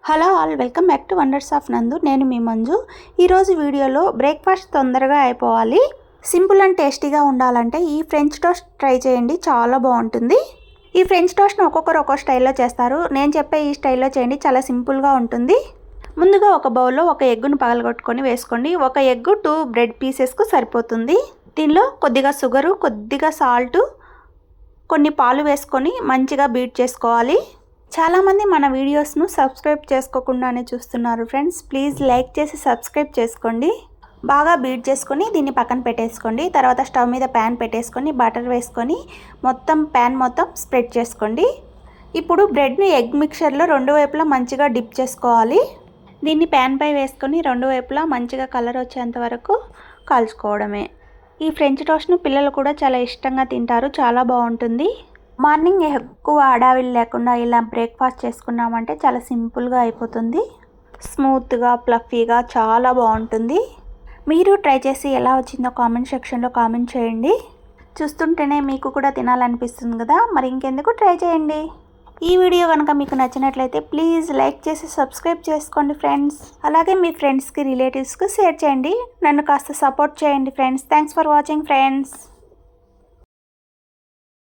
Hello all, welcome back to wonders of నందు. నేను మీ మంజు. ఈరోజు వీడియోలో బ్రేక్ఫాస్ట్ తొందరగా అయిపోవాలి, సింపుల్ అండ్ టేస్టీగా ఉండాలంటే ఈ ఫ్రెంచ్ టోస్ట్ ట్రై చేయండి, చాలా బాగుంటుంది. ఈ ఫ్రెంచ్ టోస్ట్ను ఒక్కొక్కరు ఒక్కో స్టైల్లో చేస్తారు. నేను చెప్పే ఈ స్టైల్లో చేయండి, చాలా సింపుల్గా ఉంటుంది. ముందుగా ఒక బౌల్లో ఒక ఎగ్గును పగలగొట్టుకొని వేసుకోండి. ఒక ఎగ్గు 2 బ్రెడ్ పీసెస్కు సరిపోతుంది. దీనిలో కొద్దిగా షుగరు, కొద్దిగా సాల్టు, కొన్ని పాలు వేసుకొని మంచిగా బీట్ చేసుకోవాలి. చాలామంది మన వీడియోస్ను సబ్స్క్రైబ్ చేసుకోకుండానే చూస్తున్నారు ఫ్రెండ్స్. ప్లీజ్ లైక్ చేసి సబ్స్క్రైబ్ చేసుకోండి. బాగా బీట్ చేసుకొని దీన్ని పక్కన పెట్టేసుకోండి. తర్వాత స్టవ్ మీద ప్యాన్ పెట్టేసుకొని బటర్ వేసుకొని ప్యాన్ మొత్తం స్ప్రెడ్ చేసుకోండి. ఇప్పుడు బ్రెడ్ని ఎగ్ మిక్చర్లో రెండు వైపులా మంచిగా డిప్ చేసుకోవాలి. దీన్ని ప్యాన్పై వేసుకొని రెండు వైపులా మంచిగా కలర్ వచ్చేంత వరకు కాల్చుకోవడమే. ఈ ఫ్రెంచ్ టోస్ట్ను పిల్లలు కూడా చాలా ఇష్టంగా తింటారు, చాలా బాగుంటుంది. మార్నింగ్ ఎక్కువ హడావిడి లేకుండా ఇలా బ్రేక్ఫాస్ట్ చేసుకున్నామంటే చాలా సింపుల్గా అయిపోతుంది. స్మూత్గా, ఫ్లఫీగా చాలా బాగుంటుంది. మీరు ట్రై చేసి ఎలా వచ్చిందో కామెంట్ సెక్షన్లో కామెంట్ చేయండి. చూస్తుంటేనే మీకు కూడా తినాలనిపిస్తుంది కదా, మరి ఇంకెందుకు, ట్రై చేయండి. ఈ వీడియో కనుక మీకు నచ్చినట్లయితే ప్లీజ్ లైక్ చేసి సబ్స్క్రైబ్ చేసుకోండి ఫ్రెండ్స్. అలాగే మీ ఫ్రెండ్స్కి, రిలేటివ్స్కి షేర్ చేయండి. నన్ను కాస్త సపోర్ట్ చేయండి friends. Thanks for watching friends.